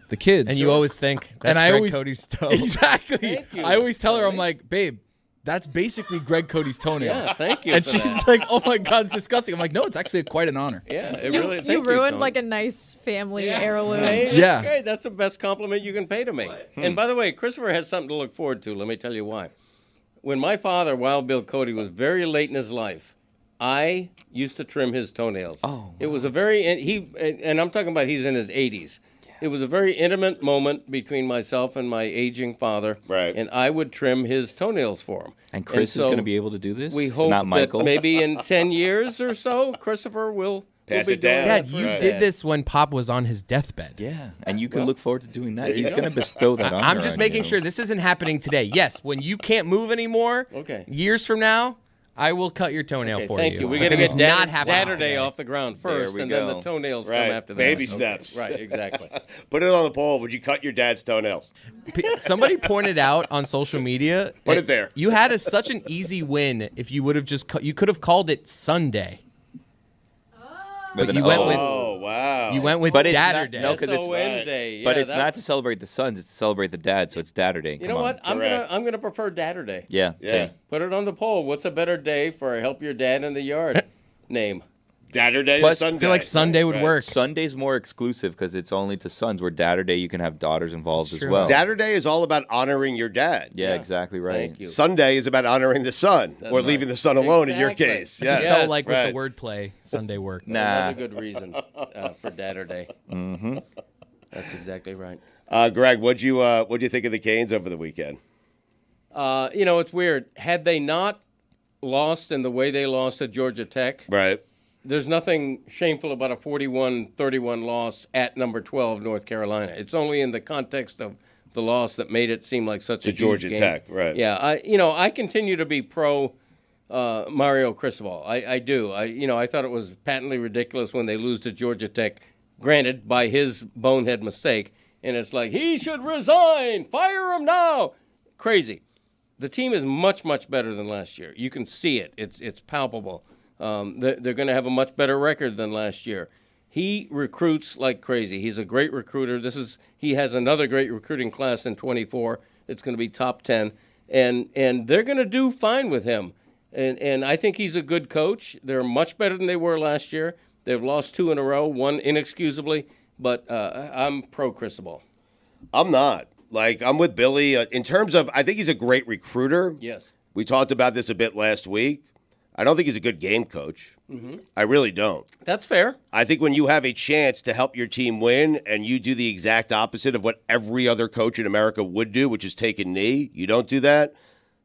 the kids. And you always think that's and I Greg always Cody's toe. Exactly. Thank you, I always tell her, I'm Cody. like, babe, that's basically Greg Cody's toenail. Yeah, thank you. And for she's that. like, oh my God, it's disgusting. I'm like, no, it's actually quite an honor. Yeah, it You, really. you thank ruined Tony. like a nice family heirloom. Hey, that's Yeah. great. That's the best compliment you can pay to me. And by the way, Christopher has something to look forward to. Let me tell you why. When my father, Wild Bill Cody, was very late in his life, I used to trim his toenails. Oh, It was a very and I'm talking about he's in his 80s. It was a very intimate moment between myself and my aging father. Right. And I would trim his toenails for him. And Chris is so going to be able to do this? We hope Not Michael? that maybe in 10 years or so, Christopher will Pass be it down. doing Dad, that for you his did dad. this when Pop was on his deathbed. Yeah, and you can look forward to doing that. He's go. going to bestow that on I'm just making sure this isn't happening today. Yes, when you can't move anymore, Okay. years from now, I will cut your toenail Okay, for thank you. you. We But got to it is get not happening Saturday today. off the ground first, we and then go. the toenails Right. come after that. Baby Okay. steps. Right, exactly. Put it on the poll. Would you cut your dad's toenails? Somebody pointed out on social media. Put that it there. You had such an easy win if you would have you could have called it Sunday. With you went with- Oh, wow. You went with But it's Dadder not- Day. no, 'cause it's- S-O-N Day. But Yeah, it's that- not to celebrate the sons, it's to celebrate the dad, so it's Dadder Day. You know what? Correct. I'm gonna prefer Dadder Day. Yeah. Yeah. same. Put it on the poll. What's a better day for help your dad in the yard? Name. Dadder Day Plus, or Sunday? I feel like Sunday would Right. work. Sunday's more exclusive because it's only to sons, where Dadder Day you can have daughters involved as True. well. Dadder Day is all about honoring your dad. Yeah, exactly right. Thank you. Sunday is about honoring the son or right. leaving the son alone in your Exactly. case. I just Yes. felt like right. with the wordplay, Sunday work. Nah. Another good reason for Dadder Day. Mm-hmm. That's exactly right. Greg, what'd you think of the Canes over the weekend? It's weird. Had they not lost in the way they lost at Georgia Tech, Right. there's nothing shameful about a 41-31 loss at number 12, North Carolina. It's only in the context of the loss that made it seem like such a huge Georgia game. Tech, right. Yeah, I continue to be pro Mario Cristobal. I do. I thought it was patently ridiculous when they lose to Georgia Tech, granted by his bonehead mistake, and it's like, he should resign, fire him now. Crazy. The team is much, much better than last year. You can see it. It's palpable. They're going to have a much better record than last year. He recruits like crazy. He's a great recruiter. He has another great recruiting class in 24. It's going to be top 10, and they're going to do fine with him. And I think he's a good coach. They're much better than they were last year. They've lost 2 in a row, one inexcusably. But I'm pro Cristobal. I'm not. I'm with Billy. In terms of, I think he's a great recruiter. Yes. We talked about this a bit last week. I don't think he's a good game coach. I really don't. That's fair. I think when you have a chance to help your team win and you do the exact opposite of what every other coach in America would do, which is take a knee, you don't do that,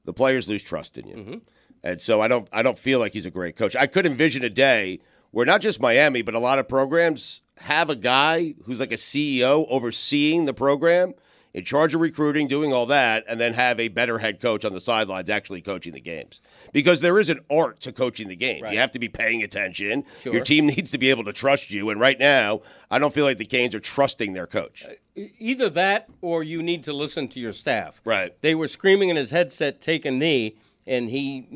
the players lose trust in you. And so I don't feel like he's a great coach. I could envision a day where not just Miami, but a lot of programs have a guy who's like a CEO overseeing the program, in charge of recruiting, doing all that, and then have a better head coach on the sidelines actually coaching the games. Because there is an art to coaching the game. Right. You have to be paying attention. Sure. Your team needs to be able to trust you. And right now, I don't feel like the Canes are trusting their coach. Either that or you need to listen to your staff. Right. They were screaming in his headset, take a knee, and he,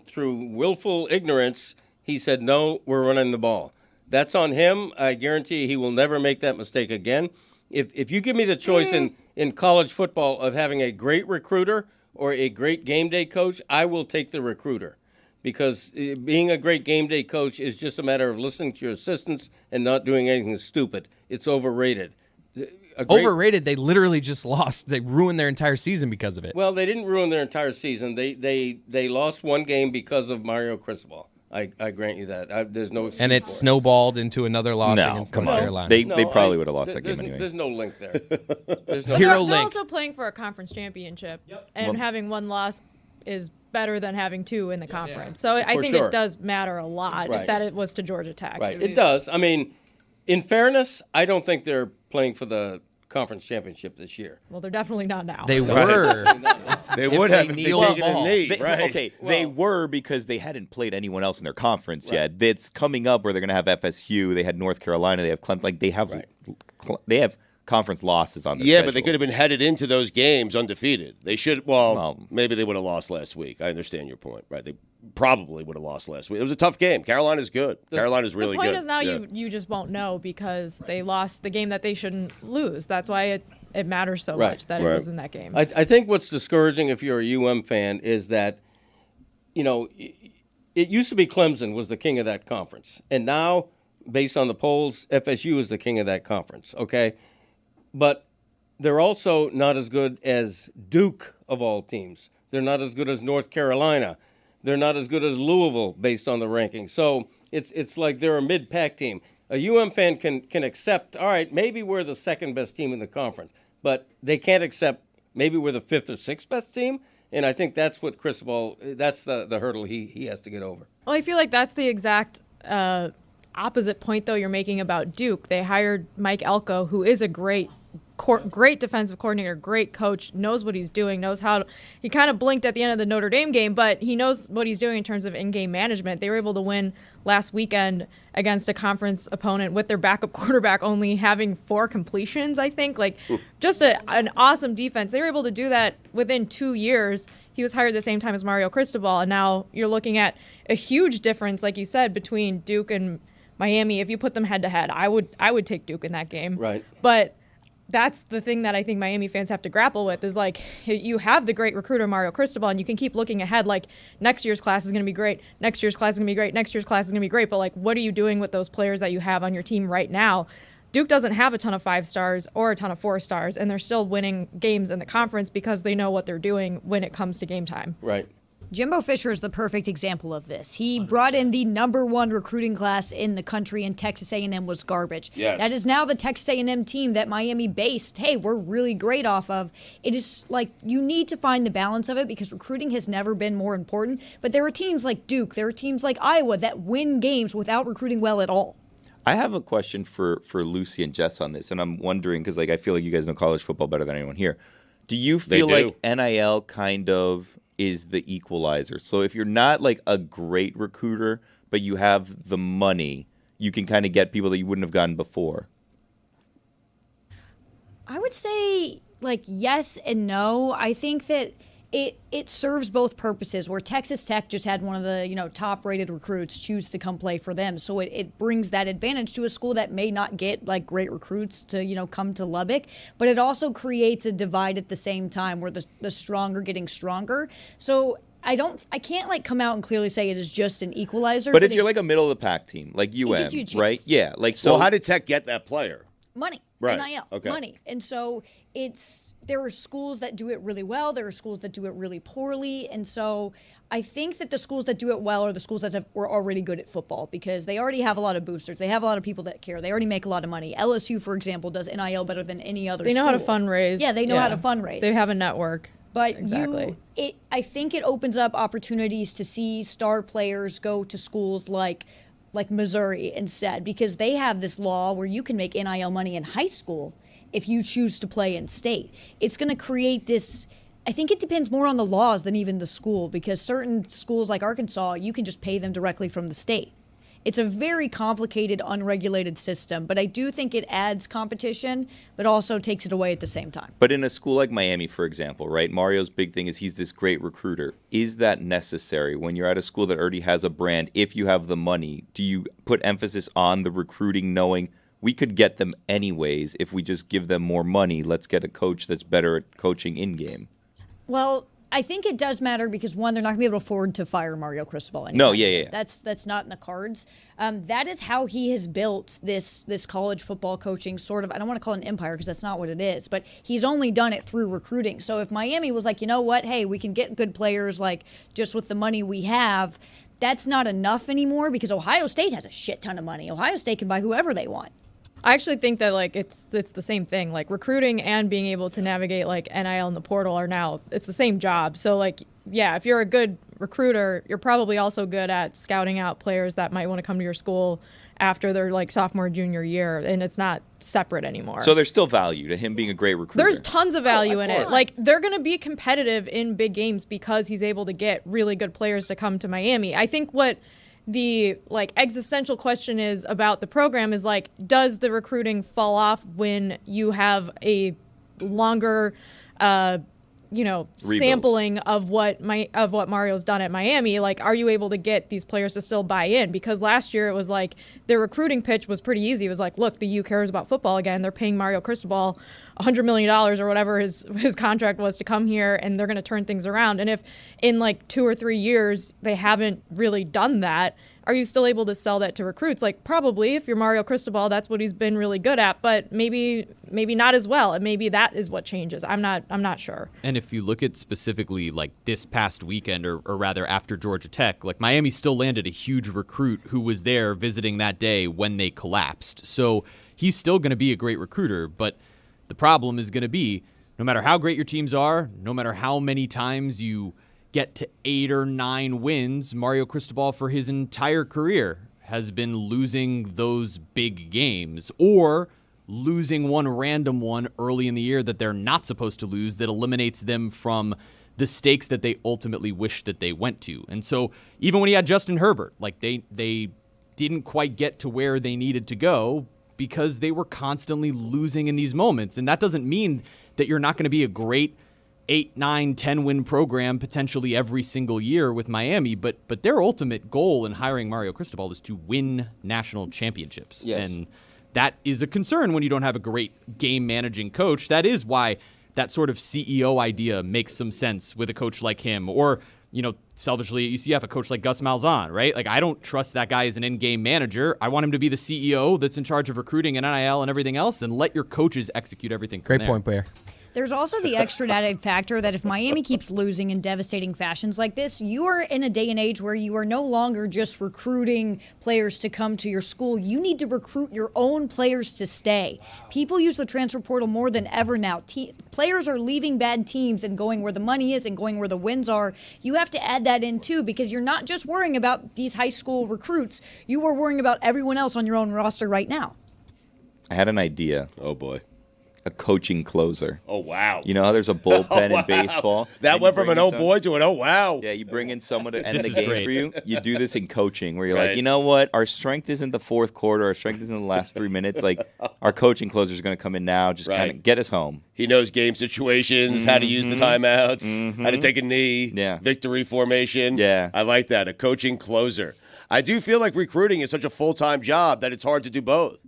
through willful ignorance, he said, no, we're running the ball. That's on him. I guarantee he will never make that mistake again. If you give me the choice in college football of having a great recruiter or a great game day coach, I will take the recruiter. Because being a great game day coach is just a matter of listening to your assistants and not doing anything stupid. It's overrated. Overrated. They literally just lost. They ruined their entire season because of it. Well, they didn't ruin their entire season. They lost one game because of Mario Cristobal. I grant you that. There's no excuse And it for snowballed into another loss No, against come North on. Carolina. They probably would have lost that game anyway. There's no link there. There's Zero They're link. also playing for a conference championship, and having one loss is better than having two in the conference. So I For think sure. it does matter a lot Right. that it was to Georgia Tech. Right, it does. I mean, in fairness, I don't think they're playing for the conference championship this year. Well, they're definitely not now. They were. They would have they if they kneel the taken a ball. knee. They, right. Okay, they were because they hadn't played anyone else in their conference yet. It's coming up where they're going to have FSU. They had North Carolina. They have Clemson. Like they have conference losses on their Yeah, schedule. but they could have been headed into those games undefeated. They should. Well, maybe they would have lost last week. I understand your point, right? They probably would have lost last week. It was a tough game. Carolina's good. Carolina's really the point good. is now Yeah. you just won't know because they lost the game that they shouldn't lose. That's why it matters so Right. much that it was in that game. I think what's discouraging if you're a UM fan is that, it used to be Clemson was the king of that conference. And now, based on the polls, FSU is the king of that conference, okay? But they're also not as good as Duke of all teams. They're not as good as North Carolina. They're not as good as Louisville based on the rankings. So it's like they're a mid-pack team. A UM fan can accept, all right, maybe we're the second best team in the conference, but they can't accept maybe we're the fifth or sixth best team. And I think that's what Cristobal, that's the hurdle he has to get over. Well, I feel like that's the exact opposite point, though, you're making about Duke. They hired Mike Elko, who is a great defensive coordinator, great coach, knows what he's doing, knows how to, he kind of blinked at the end of the Notre Dame game, but he knows what he's doing in terms of in-game management. They were able to win last weekend against a conference opponent with their backup quarterback only having 4 completions, I think. Just an awesome defense. They were able to do that within 2 years. He was hired at the same time as Mario Cristobal, and now you're looking at a huge difference, like you said, between Duke and Miami. If you put them head-to-head, I would take Duke in that game. Right. But that's the thing that I think Miami fans have to grapple with is you have the great recruiter Mario Cristobal and you can keep looking ahead next year's class is going to be great. Next year's class is going to be great. Next year's class is going to be great. But what are you doing with those players that you have on your team right now? Duke doesn't have a ton of 5 stars or a ton of 4 stars, and they're still winning games in the conference because they know what they're doing when it comes to game time. Right. Jimbo Fisher is the perfect example of this. He brought in the #1 recruiting class in the country, and Texas A&M was garbage. Yes. That is now the Texas A&M team that Miami based, hey, we're really great off of. It is you need to find the balance of it because recruiting has never been more important. But there are teams like Duke, there are teams like Iowa that win games without recruiting well at all. I have a question for Lucy and Jess on this, and I'm wondering because I feel like you guys know college football better than anyone here. Do you feel like NIL kind of is the equalizer? So if you're not a great recruiter, but you have the money, you can kind of get people that you wouldn't have gotten before. I would say yes and no. I think that it serves both purposes, where Texas Tech just had one of the top-rated recruits choose to come play for them. So it brings that advantage to a school that may not get great recruits to come to Lubbock, but it also creates a divide at the same time where the stronger getting stronger. So I can't come out and clearly say it is just an equalizer. But if you're a middle of the pack team like UM, gives you a chance. right? Yeah, So how did Tech get that player? Money. Right. NIL, Okay. money. And so there are schools that do it really well. There are schools that do it really poorly. And so I think that the schools that do it well are the schools that were already good at football because they already have a lot of boosters. They have a lot of people that care. They already make a lot of money. LSU, for example, does NIL better than any other They know school. how to fundraise. Yeah, they know how to fundraise. They have a network. But exactly. I think it opens up opportunities to see star players go to schools like Missouri instead, because they have this law where you can make NIL money in high school if you choose to play in state. It's going to create this. I think it depends more on the laws than even the school, because certain schools like Arkansas, you can just pay them directly from the state. It's a very complicated, unregulated system, but I do think it adds competition, but also takes it away at the same time. But in a school like Miami, for example, right, Mario's big thing is he's this great recruiter. Is that necessary when you're at a school that already has a brand? If you have the money, do you put emphasis on the recruiting, knowing we could get them anyways if we just give them more money? Let's get a coach that's better at coaching in-game. Well, I think it does matter because, one, they're not going to be able to afford to fire Mario Cristobal anytime soon. Yeah. That's not in the cards. That is how he has built this college football coaching sort of, I don't want to call it an empire because that's not what it is, but he's only done it through recruiting. So if Miami was like, you know what, hey, we can get good players like just with the money we have, that's not enough anymore because Ohio State has a shit ton of money. Ohio State can buy whoever they want. I actually think that like it's the same thing. Like recruiting and being able to navigate like NIL and the portal are now it's the same job. So like yeah, if you're a good recruiter, you're probably also good at scouting out players that might want to come to your school after their like sophomore junior year, and it's not separate anymore. So there's still value to him being a great recruiter. There's tons of value in it. Like they're going to be competitive in big games because he's able to get really good players to come to Miami. I think what the like existential question is about the program is like, does the recruiting fall off when you have a longer Rebuild. sampling of what Mario's done at Miami? Like, are you able to get these players to still buy in? Because last year it was like their recruiting pitch was pretty easy. It was like, look, the U cares about football again. They're paying Mario Cristobal $100 million or whatever his contract was to come here, and they're going to turn things around. And if in like 2 or 3 years they haven't really done that, are you still able to sell that to recruits? Like, probably, if you're Mario Cristobal, that's what he's been really good at, but maybe not as well, and maybe that is what changes. I'm not sure. And if you look at specifically like this past weekend, or rather after Georgia Tech, like Miami still landed a huge recruit who was there visiting that day when they collapsed. So he's still going to be a great recruiter, but the problem is going to be no matter how great your teams are, no matter how many times you get to 8 or 9 wins, Mario Cristobal for his entire career has been losing those big games or losing one random one early in the year that they're not supposed to lose that eliminates them from the stakes that they ultimately wish that they went to. And so even when he had Justin Herbert, like they didn't quite get to where they needed to go because they were constantly losing in these moments. And that doesn't mean that you're not going to be a great 8, 9, 10 win program potentially every single year with Miami, but their ultimate goal in hiring Mario Cristobal is to win national championships. Yes. And that is a concern when you don't have a great game managing coach. That is why that sort of CEO idea makes some sense with a coach like him, or, you know, selfishly at UCF, a coach like Gus Malzahn, right? Like, I don't trust that guy as an in-game manager. I want him to be the CEO that's in charge of recruiting and NIL and everything else, and let your coaches execute everything from Great there. point, Bear. There's also the extra added factor that if Miami keeps losing in devastating fashions like this, you are in a day and age where you are no longer just recruiting players to come to your school. You need to recruit your own players to stay. People use the transfer portal more than ever now. Players are leaving bad teams and going where the money is and going where the wins are. You have to add that in too, because you're not just worrying about these high school recruits. You are worrying about everyone else on your own roster right now. I had an idea. Oh, boy. A coaching closer. Oh, wow. You know how there's a bullpen Wow. in baseball? That And you went from bring an in oh some- boy to an oh wow. Yeah, you bring in someone to end This the is game great. for you. You do this in coaching where you're Right. like, you know what? Our strength isn't the fourth quarter. Our strength isn't the last 3 minutes. Like, our coaching closer is going to come in now, just kind Right. of get us home. He knows game situations, how to use the timeouts, how to take a knee, Yeah. victory formation. Yeah. I like that, a coaching closer. I do feel like recruiting is such a full-time job that it's hard to do both.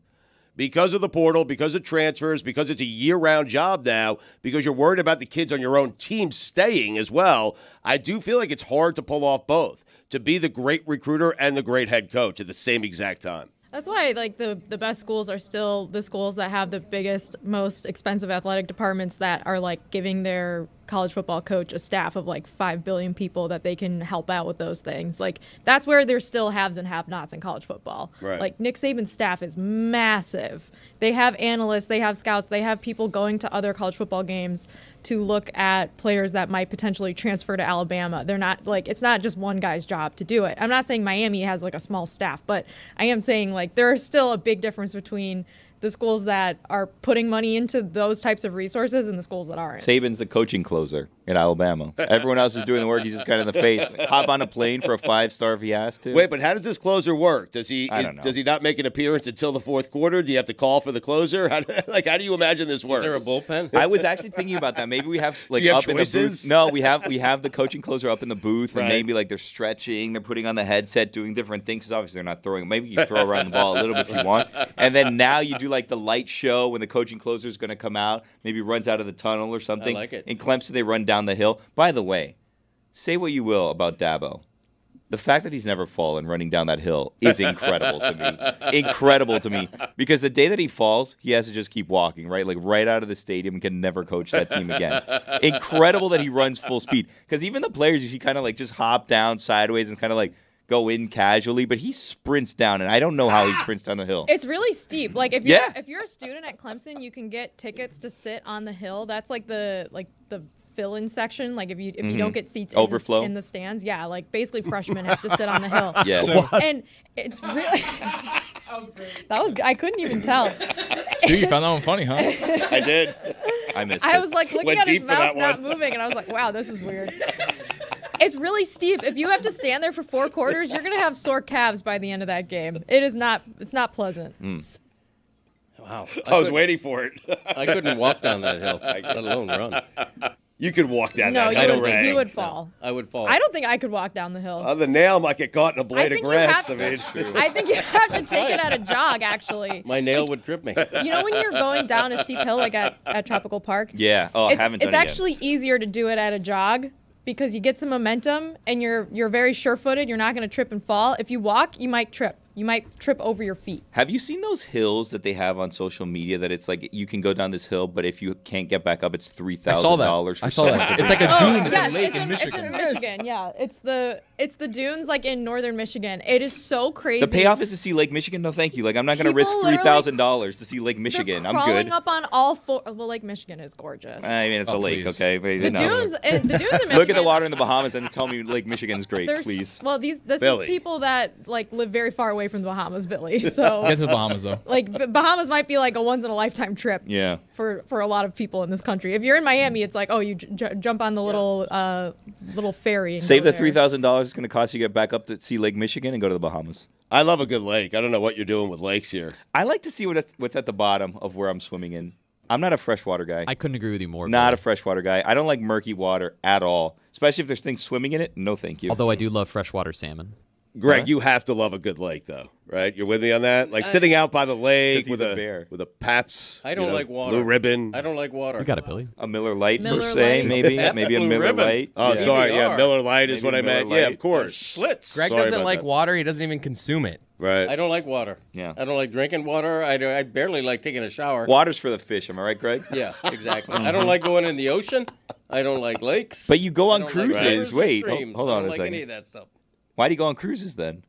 Because of the portal, because of transfers, because it's a year-round job now, because you're worried about the kids on your own team staying as well, I do feel like it's hard to pull off both, to be the great recruiter and the great head coach at the same exact time. That's why, like, the best schools are still the schools that have the biggest, most expensive athletic departments that are, like, giving their college football coach a staff of, like, 5 billion people that they can help out with those things. Like, that's where there's still haves and have-nots in college football. Right. Like, Nick Saban's staff is massive. They have analysts, they have scouts, they have people going to other college football games to look at players that might potentially transfer to Alabama. They're not, like, it's not just one guy's job to do it. I'm not saying Miami has, like, a small staff, but I am saying, like, there is still a big difference between the schools that are putting money into those types of resources and the schools that aren't. Saban's the coaching closer in Alabama. Everyone else is doing the work. He's just kind of in the face. Hop on a plane for a 5-star if he has to. Wait, but how does this closer work? Does he I don't know. does he not make an appearance until the fourth quarter? Do you have to call for the closer? How do you imagine this works? Is there a bullpen? I was actually thinking about that. Maybe we have like Do you have up in the choices? booth. No, we have the coaching closer up in the booth, and Right. maybe like they're stretching, they're putting on the headset, doing different things. Because obviously they're not throwing. Maybe you throw around the ball a little bit if you want, and then now you do like the light show when the coaching closer is going to come out. Maybe runs out of the tunnel or something. I like it. In Clemson, they run down the hill. By the way, say what you will about Dabo. The fact that he's never fallen running down that hill is incredible to me. Incredible to me. Because the day that he falls, he has to just keep walking, right? Like right out of the stadium and can never coach that team again. Incredible that he runs full speed. Because even the players you see kind of like just hop down sideways and kind of like go in casually, but he sprints down, and I don't know how he sprints down the hill. It's really steep. Like if you're a student at Clemson, you can get tickets to sit on the hill. That's like the fill-in section. Like if you don't get seats Overflow. in the stands, yeah, like basically freshmen have to sit on the hill. Yeah. And it's really that was I couldn't even tell. Stu, you found that one funny, huh? I did. I missed I it. was like looking Went at his deep for mouth that not one. moving, and I was like, wow, this is weird. It's really steep. If you have to stand there for 4 quarters, you're gonna have sore calves by the end of that game. It's not pleasant. Wow. I was waiting for it. I couldn't walk down that hill, let alone run. You could walk down No, that hill, you Ray. would fall. I would fall. I don't think I could walk down the hill. The nail might get caught in a I blade of think you grass. have to. I think you have to take it at a jog. Actually, My nail would trip me. you know when you're going down a steep hill like at Tropical Park. Yeah. Oh, I haven't done It's it actually easier to do it at a jog because you get some momentum and you're very sure-footed. You're not going to trip and fall. If you walk, you might trip. You might trip over your feet. Have you seen those hills that they have on social media that it's like you can go down this hill, but if you can't get back up, it's $3,000. I saw that. I saw that. It's like a dune. It's a lake in Michigan. It's in Michigan. Yeah, it's the dunes like in northern Michigan. It is so crazy. The payoff is to see Lake Michigan. No, thank you. Like I'm not going to risk People $3,000 to see Lake Michigan. They're I'm crawling good. up on all 4. Well, Lake Michigan is gorgeous. I mean, it's a lake, please. okay? But, The dunes in Michigan. Look at the water in the Bahamas and tell me Lake Michigan is great, There's, please. Well, this Billy. is people that like live very far away from the Bahamas, Billy. So Get to the Bahamas though. like Bahamas might be like a once in a lifetime trip. Yeah. For a lot of people in this country. If you're in Miami, it's like, oh, you jump on the little ferry. And Save go the there. $3,000 it's going to cost you to get back up to see Lake Michigan and go to the Bahamas. I love a good lake. I don't know what you're doing with lakes here. I like to see what's at the bottom of where I'm swimming in. I'm not a freshwater guy. I couldn't agree with you more. Not a Billy. freshwater guy. I don't like murky water at all, especially if there's things swimming in it. No, thank you. Although I do love freshwater salmon. Greg, you have to love a good lake, though, right? You're with me on that? Like sitting out by the lake 'Cause with he's a bear. with a Paps. I don't like water. Blue Ribbon. I don't like water. You got it, Billy. A Miller Lite per Miller se, Lite. maybe a Blue Miller Ribbon. Lite. Oh, Yeah. sorry. Yeah, PBR. Miller Lite is Maybe what I Miller meant. Lite. Yeah, of course. Schlitz. Greg Sorry doesn't about like that. water. He doesn't even consume it. Right. I don't like water. Yeah. I don't like drinking water. I barely like taking a shower. Water's for the fish. Am I right, Greg? Yeah, exactly. I don't like going in the ocean. I don't like lakes. But you go I on don't like cruises. rivers or Wait, streams. hold I on don't a like second. any of that stuff. Why do you go on cruises then?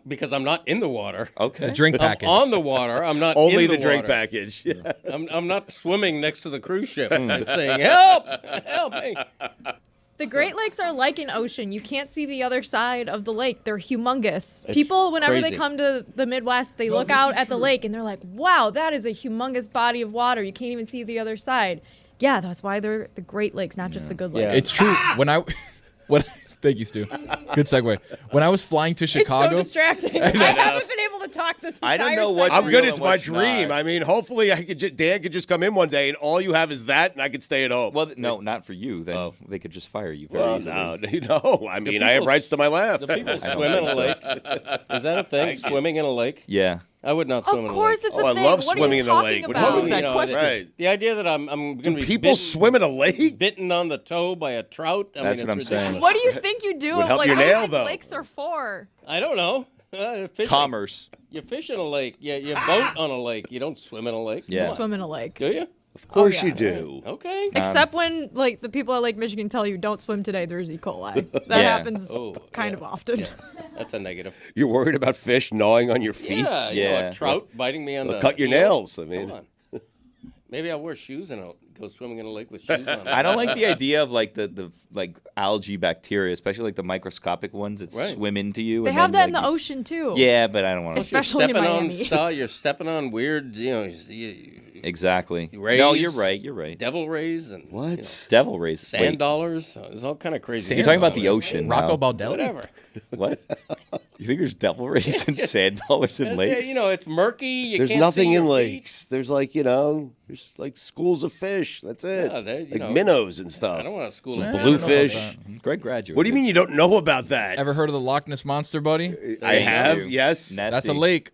Because I'm not in the water. Okay. The drink I'm package. on the water. I'm not Only in the drink water. package. Yeah. I'm not swimming next to the cruise ship and saying, help me. The Great Lakes are like an ocean. You can't see the other side of the lake. They're humongous. It's People, whenever crazy. they come to the Midwest, they look out at the lake and they're like, wow, that is a humongous body of water. You can't even see the other side. Yeah, that's why they're the Great Lakes, not just the good lakes. Yeah. It's true. Thank you, Stu. Good segue. When I was flying to It's so Chicago, distracting. I haven't been able to talk this entire I don't know what's I'm segment. good. real It's and my what's dream. not. I mean, hopefully Dan could just come in one day and all you have is that and I could stay at home. Well, no, not for you. Then Oh. they could just fire you very Well, easily. no. I mean, I have people- rights to my laugh. The people I don't swim in think a so. lake. Is that a thing? Swimming in a lake? Yeah. I would not swim in Of a course lake. it's a Oh, I thing. love What swimming are you in the talking lake. What about? was that question? Right. The idea that I'm going to Do be people swim in a lake? bitten on the toe by a trout. That's what I'm saying. What do you think you do? Would help Like, your what do you nail, think though. lakes are for? I don't know. Fishing. Commerce. You fish in a lake. Yeah, you boat on a lake. You don't swim in a lake. Yeah. Swim in a lake. Do you? Of course yeah. you do. Okay. Except when like the people at Lake Michigan tell you don't swim today, there's E. coli. That Yeah. happens Oh, kind of often. That's a negative. You're worried about fish gnawing on your feet? Yeah, you know, Yeah. a trout biting me on Well, the cut your heel. nails. I mean, Come on. Maybe I'll wear shoes and I'll go swimming in a lake with shoes on. I don't like the idea of like the like algae bacteria, especially like the microscopic ones that Right. swim into you. They and have then, that in like, the ocean too. Yeah, but I don't want to. Especially in Stepping Miami. you're stepping on weird, Exactly. rays, No, you're right. You're right. devil rays and what? you know, Devil rays. sand Wait, dollars. There's all kind of crazy. you're talking about dollars. the ocean. Rocco now. Baldelli. Whatever. What? You think there's devil rays and sand dollars in That's lakes? it, you know, it's murky. You There's can't nothing see in your lakes. There's like, there's like schools of fish. That's it. Yeah, you like know, minnows and stuff. I don't want a school Some of I don't know about bluefish. that. Greg graduated. What do you mean you don't know about that? Ever heard of the Loch Ness Monster, buddy? I have, you. yes. Nessie. That's a lake.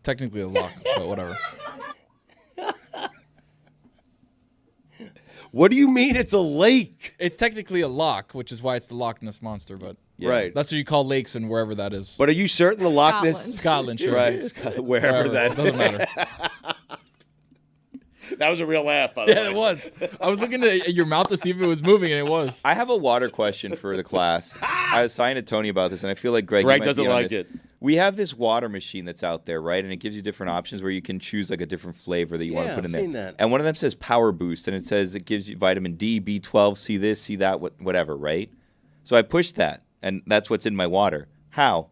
Technically a loch, but whatever. What do you mean it's a lake? It's technically a loch, which is why it's the Loch Ness Monster, but Yeah. Right. that's what you call lakes and wherever that is. But are you certain the Loch Ness? Scotland. Scotland, sure. Right. Wherever that doesn't matter. That was a real laugh, by the way. Yeah, it was. I was looking at your mouth to see if it was moving, and it was. I have a water question for the class. I was talking to Tony about this, and I feel like Greg. Greg you might doesn't be on like this. it. We have this water machine that's out there, right? And it gives you different options where you can choose like a different flavor that you want to Yeah, put in I've there. seen that. And one of them says Power Boost, and it says it gives you vitamin D, B12, see this, see that, whatever, right? So I pushed that, and that's what's in my water. How?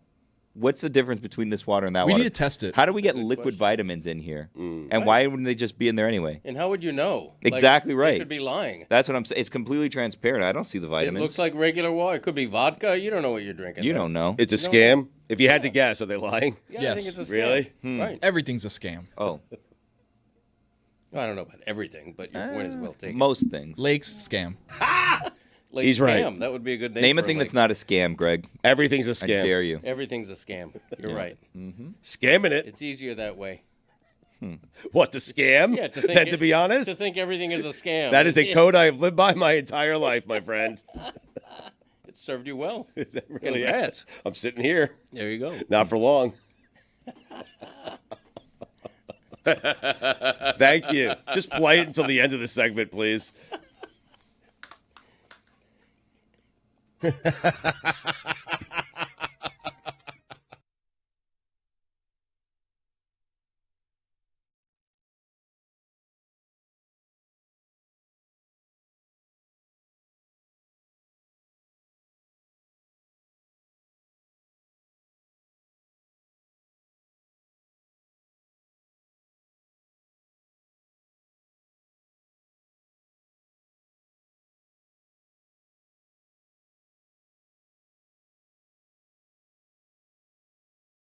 What's the difference between this water and that We water? need to test it. How do we get liquid vitamins in here? And why wouldn't they just be in there anyway? And how would you know? Exactly They right. could be lying. That's what I'm saying. It's completely transparent. I don't see the It vitamins. looks like regular water. It could be vodka. You don't know what you're drinking. you there. don't know. It's a scam? If you had to guess, are they lying? Yeah, I Yes. think it's a scam. Really? Right. Everything's a scam. Oh, I don't know about everything, but your point is well taken. most things. Lakes, scam. Lake He's right. Scam, that would be a good name. Name a for thing lake. that's not a scam, Greg. Everything's a I scam. dare you. Everything's a scam. You're right. Scamming it. It's easier that way. What, to scam? Yeah, to think Than to be honest? to think everything is a scam. That is a Yeah, code I have lived by my entire life, my friend. It served you well. It really Congrats. has. I'm sitting here. There you go. Not for long. Thank you. Just play it until the end of the segment, please.